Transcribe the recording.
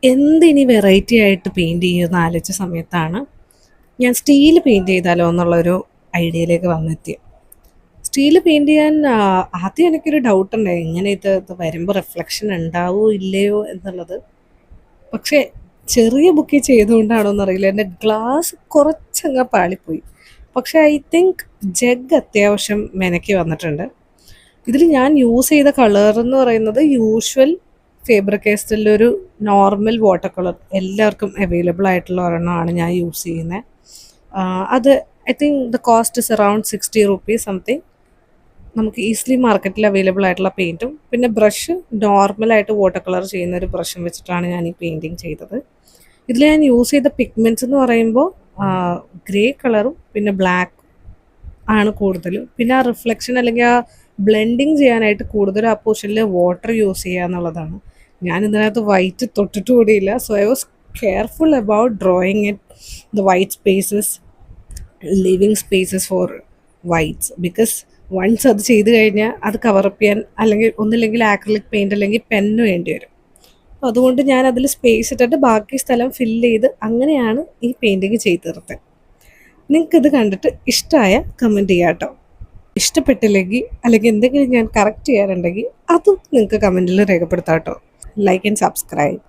എന്തിനി variety ആയിട്ട് paint ചെയ്യുമെന്ന് ആലോചിച്ച സമയത്താണ് ഞാൻ സ്റ്റീൽ പെയിൻറ് ചെയ്താലോ എന്നുള്ളൊരു ഐഡിയയിലേക്ക് വന്നെത്തിയത്. സ്റ്റീൽ പെയിൻറ് ചെയ്യാൻ ആദ്യം എനിക്കൊരു ഡൗട്ട് ഉണ്ടായി, ഇങ്ങനെ ഇത് വരുമ്പോൾ റിഫ്ലക്ഷൻ ഉണ്ടാവോ ഇല്ലയോ എന്നുള്ളത്. പക്ഷേ ചെറിയ ബുക്കിൽ ചെയ്തുകൊണ്ടാണോ എന്നറിയില്ല, എൻ്റെ ഗ്ലാസ് കുറച്ചങ്ങ് പാളിപ്പോയി. പക്ഷേ ഐ തിങ്ക് ജഗ് അത്യാവശ്യം മെനക്കി വന്നിട്ടുണ്ട്. ഇതിൽ ഞാൻ യൂസ് ചെയ്ത കളർ എന്ന് പറയുന്നത് യൂഷ്വൽ ഫേബ്ര കാസ്റ്റലിൻ്റെ ഒരു നോർമൽ വാട്ടർ കളർ, എല്ലാവർക്കും അവൈലബിൾ ആയിട്ടുള്ള ഒരെണ്ണമാണ് ഞാൻ യൂസ് ചെയ്യുന്നത്. അത് I think the cost is around 60 rupees something. നമുക്ക് ഈസിലി മാർക്കറ്റിൽ അവൈലബിൾ ആയിട്ടുള്ള പെയിൻറ്റും പിന്നെ ബ്രഷ് നോർമലായിട്ട് വാട്ടർ കളർ ചെയ്യുന്ന ഒരു ബ്രഷും വെച്ചിട്ടാണ് ഞാൻ ഈ പെയിൻറ്റിങ് ചെയ്തത്. ഇതിൽ ഞാൻ യൂസ് ചെയ്ത പിഗ്മെൻറ്റ്സ് എന്ന് പറയുമ്പോൾ ഗ്രേ കളറും പിന്നെ ബ്ലാക്ക് ആണ് കൂടുതലും. പിന്നെ ആ റിഫ്ലക്ഷൻ അല്ലെങ്കിൽ ആ ബ്ലെൻഡിങ് ചെയ്യാനായിട്ട് കൂടുതലും ആ പോർഷനിൽ വാട്ടർ യൂസ് ചെയ്യുക എന്നുള്ളതാണ്. ഞാൻ ഇതിനകത്ത് വൈറ്റ് തൊട്ടിട്ട് കൂടിയില്ല. So I was careful about drawing it the white spaces, leaving spaces for whites. Because once അത് ചെയ്ത് കഴിഞ്ഞാൽ അത് കവറപ്പ് ചെയ്യാൻ അല്ലെങ്കിൽ ഒന്നില്ലെങ്കിൽ ആക്രിലിക് പെയിൻറ് അല്ലെങ്കിൽ പെന്ന് വേണ്ടി വരും. അപ്പോൾ അതുകൊണ്ട് ഞാൻ അതിൽ സ്പേസ് ഇട്ടിട്ട് ബാക്കി സ്ഥലം ഫില്ല് ചെയ്ത് അങ്ങനെയാണ് ഈ പെയിൻറ്റിങ് ചെയ്ത് തീർത്തത്. നിങ്ങൾക്കിത് കണ്ടിട്ട് ഇഷ്ടമായ കമൻറ്റ് ചെയ്യാം കേട്ടോ. ഇഷ്ടപ്പെട്ടില്ലെങ്കിൽ അല്ലെങ്കിൽ എന്തെങ്കിലും ഞാൻ കറക്റ്റ് ചെയ്യാറുണ്ടെങ്കിൽ അതും നിങ്ങൾക്ക് കമൻറ്റിൽ രേഖപ്പെടുത്താം കേട്ടോ. Like and subscribe.